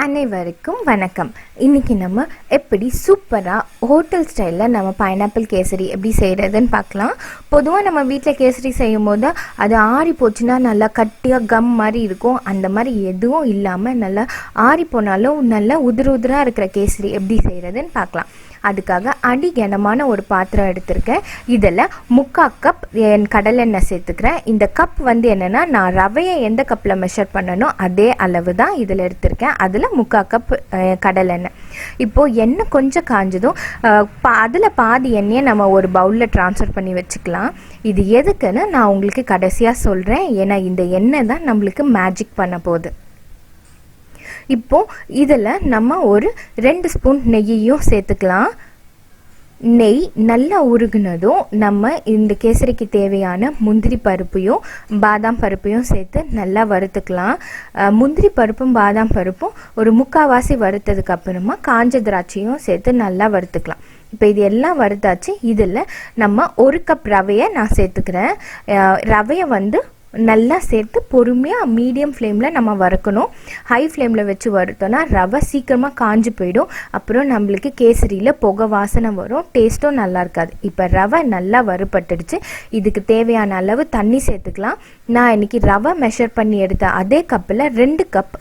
அனைவருக்கும் வணக்கம். இன்றைக்கி நம்ம எப்படி சூப்பராக ஹோட்டல் ஸ்டைலில் நம்ம பைனாப்பிள் கேசரி எப்படி செய்கிறதுன்னு பார்க்கலாம். பொதுவாக நம்ம வீட்டில் கேசரி செய்யும் போது அது ஆறி போச்சுன்னா நல்லா கட்டியாக கம் மாதிரி இருக்கும். அந்த மாதிரி எதுவும் இல்லாமல் நல்லா ஆறி போனாலும் நல்லா உதிராக இருக்கிற கேசரி எப்படி செய்கிறதுன்னு பார்க்கலாம். அதுக்காக அடி கனமான ஒரு பாத்திரம் எடுத்திருக்கேன். இதில் 3/4 கப் கடலெண்ணெய் சேர்த்துக்கிறேன். இந்த கப் என்னென்னா நான் ரவையை எந்த கப்பில் மெஷர் பண்ணனோ அதே அளவு தான் இதில் எடுத்திருக்கேன். அதில் 3/4 கப் கடலெண்ணெய். இப்போது எண்ணெய் கொஞ்சம் காஞ்சதும் அதில் பாதி எண்ணெயை நம்ம ஒரு பவுலில் ட்ரான்ஸ்ஃபர் பண்ணி வச்சுக்கலாம். இது எதுக்குன்னு நான் உங்களுக்கு கடைசியாக சொல்கிறேன். ஏன்னா இந்த எண்ணெய் தான் நம்மளுக்கு மேஜிக் பண்ண போகுது. இப்போது இதில் நம்ம ஒரு 2 ஸ்பூன் நெய்யையும் சேர்த்துக்கலாம். நெய் நல்லா உருகுனதும் நம்ம இந்த கேசரிக்கு தேவையான முந்திரி பருப்பையும் பாதாம் பருப்பையும் சேர்த்து நல்லா வறுத்துக்கலாம். முந்திரி பருப்பும் பாதாம் பருப்பும் ஒரு 3/4 வறுத்ததுக்கு அப்புறமா காஞ்ச திராட்சையும் சேர்த்து நல்லா வறுத்துக்கலாம். இப்போ இது எல்லாம் வறுத்தாச்சு. இதில் நம்ம 1 கப் ரவையை நான் சேர்த்துக்கிறேன். ரவையை நல்லா சேர்த்து பொறுமையாக மீடியம் ஃப்ளேமில் நம்ம வறுக்கணும். ஹை ஃப்ளேமில் வச்சு வறுத்தோன்னா ரவை சீக்கிரமாக காஞ்சி போயிடும். அப்புறம் நம்மளுக்கு கேசரியில் புகை வாசனை வரும், டேஸ்ட்டும் நல்லா இருக்காது. இப்போ ரவை நல்லா வறுபட்டுடுச்சு. இதுக்கு தேவையான அளவு தண்ணி சேர்த்துக்கலாம். நான் இன்றைக்கி ரவை மெஷர் பண்ணி எடுத்த அதே கப்பில் 2 கப்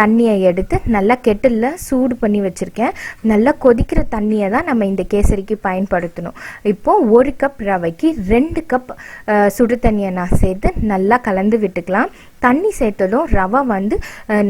தண்ணியை எடுத்து நல்லா கெட்டிலில் சூடு பண்ணி வச்சுருக்கேன். நல்லா கொதிக்கிற தண்ணியை தான் நம்ம இந்த கேசரிக்கு பயன்படுத்தணும். இப்போது 1 கப் ரவைக்கு 2 கப் சுடு தண்ணியை நான் சேர்த்து நல்லா கலந்து விட்டுக்கலாம். தண்ணி சேர்த்ததும் ரவை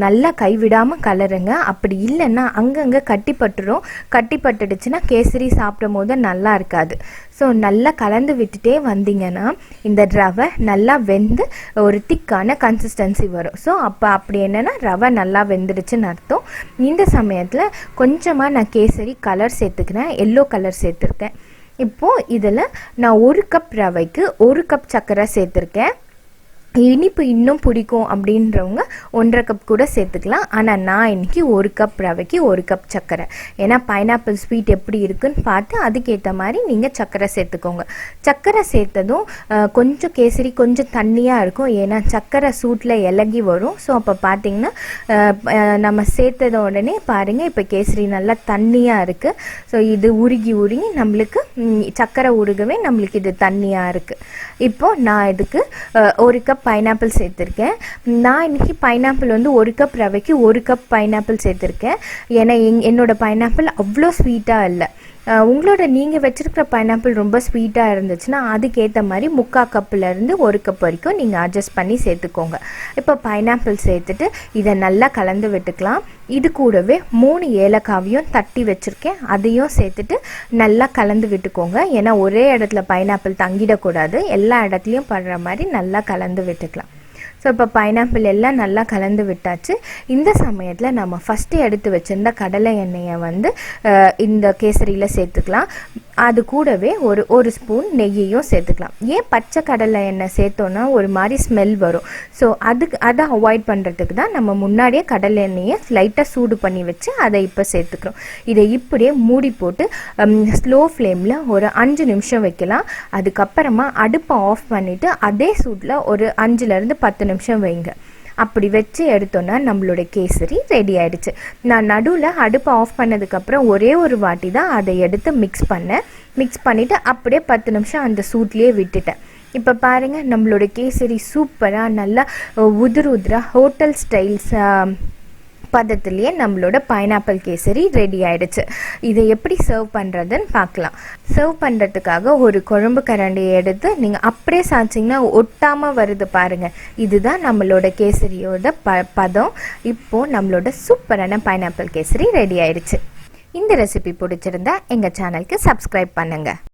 நல்லா கைவிடாமல் கலருங்க. அப்படி இல்லைன்னா அங்கங்கே கட்டிப்பட்டுடுச்சுன்னா கேசரி சாப்பிடும் போது நல்லா இருக்காது. ஸோ நல்லா கலந்து விட்டுட்டே வந்தீங்கன்னா இந்த ரவை நல்லா வெந்து ஒரு திக்கான கன்சிஸ்டன்சி வரும். ஸோ அப்படி என்னென்னா ரவை நல்லா வெந்துடுச்சுன்னு அர்த்தம். இந்த சமயத்தில் கொஞ்சமாக நான் கேசரி கலர் சேர்த்துக்கிறேன். எல்லோ கலர் சேர்த்துருக்கேன். இப்போது இதில் நான் 1 கப் ரவைக்கு 1 கப் சர்க்கரை சேர்த்துருக்கேன். இனிப்பு இன்னும் பிடிக்கும் அப்படின்றவங்க 1/2 கப் கூட சேர்த்துக்கலாம். ஆனால் நான் இன்றைக்கி 1 கப் ரவைக்கு 1 கப் சர்க்கரை. ஏன்னா பைனாப்பிள் ஸ்வீட் எப்படி இருக்குன்னு பார்த்து அதுக்கேற்ற மாதிரி நீங்கள் சர்க்கரை சேர்த்துக்கோங்க. சர்க்கரை சேர்த்ததும் கொஞ்சம் கேசரி கொஞ்சம் தண்ணியாக இருக்கும். ஏன்னா சர்க்கரை சூட்டில் இலகி வரும். ஸோ அப்போ பார்த்திங்கன்னா நம்ம சேர்த்தத உடனே பாருங்கள் இப்போ கேசரி நல்லா தண்ணியாக இருக்குது. ஸோ இது உருகி நம்மளுக்கு சர்க்கரை உருகவே நம்மளுக்கு இது தண்ணியாக இருக்குது. இப்போது நான் இதுக்கு 1 கப் பைனாப்பிள் சேர்த்துருக்கேன். நான் இன்றைக்கி பைனாப்பிள் 1 கப் ரவைக்கு 1 கப் பைனாப்பிள் சேர்த்துருக்கேன். ஏன்னா என்னோடய பைனாப்பிள் அவ்வளோ ஸ்வீட்டாக இல்லை. நீங்கள் வச்சுருக்கிற பைனாப்பிள் ரொம்ப ஸ்வீட்டாக இருந்துச்சுன்னா அதுக்கேற்ற மாதிரி 3/4 கப்புலேருந்து 1 கப் வரைக்கும் நீங்கள் அட்ஜஸ்ட் பண்ணி சேர்த்துக்கோங்க. இப்போ பைனாப்பிள் சேர்த்துட்டு இதை நல்லா கலந்து விட்டுக்கலாம். இது கூடவே 3 ஏலக்காவையும் தட்டி வச்சுருக்கேன். அதையும் சேர்த்துட்டு நல்லா கலந்து விட்டுக்கோங்க. ஏன்னா ஒரே இடத்துல பைனாப்பிள் தங்கிடக்கூடாது. எல்லா இடத்துலையும் படுற மாதிரி நல்லா கலந்து விட்டுக்கலாம். ஸோ இப்போ பைனாப்பிள் எல்லாம் நல்லா கலந்து விட்டாச்சு. இந்த சமயத்தில் நம்ம ஃபஸ்ட்டு எடுத்து வச்சுருந்த கடலை எண்ணெயை இந்த கேசரியில் சேர்த்துக்கலாம். அது கூடவே ஒரு ஸ்பூன் நெய்யையும் சேர்த்துக்கலாம். ஏன் பச்சை கடலை எண்ணெய் சேர்த்தோன்னா ஒரு மாதிரி ஸ்மெல் வரும். ஸோ அதை அவாய்ட் பண்ணுறதுக்கு தான் நம்ம முன்னாடியே கடலை எண்ணெயை லைட்டாக சூடு பண்ணி வச்சு அதை இப்போ சேர்த்துக்கிறோம். இதை இப்படியே மூடி போட்டு ஸ்லோ ஃப்ளேமில் ஒரு 5 நிமிஷம் வைக்கலாம். அதுக்கப்புறமா அடுப்பை ஆஃப் பண்ணிவிட்டு அதே சூட்டில் ஒரு 5லேருந்து 10 நிமிஷம் வைங்க. அப்படி வச்சு எடுத்தோன்னா நம்மளோட கேசரி ரெடி ஆகிடுச்சு. நான் நடுவில் அடுப்பை ஆஃப் பண்ணதுக்கப்புறம் ஒரே ஒரு வாட்டி தான் அதை எடுத்து மிக்ஸ் பண்ணிவிட்டு அப்படியே 10 நிமிஷம் அந்த சூட்லேயே விட்டுட்டேன். இப்போ பாருங்கள் நம்மளோட கேசரி சூப்பராக நல்லா உதிராக ஹோட்டல் ஸ்டைல்ஸ் பதத்துலேயே நம்மளோட பைனாப்பிள் கேசரி ரெடி ஆகிடுச்சு. இதை எப்படி சர்வ் பண்ணுறதுன்னு பார்க்கலாம். சர்வ் பண்ணுறதுக்காக ஒரு குழம்பு கரண்டியை எடுத்து நீங்கள் அப்படியே சாய்ச்சிங்கன்னா ஒட்டாமல் வருது பாருங்கள். இதுதான் நம்மளோட கேசரியோட பதம். இப்போது நம்மளோட சூப்பரான பைனாப்பிள் கேசரி ரெடி ஆகிடுச்சு. இந்த ரெசிபி பிடிச்சிருந்தா எங்கள் சேனலுக்கு சப்ஸ்கிரைப் பண்ணுங்கள்.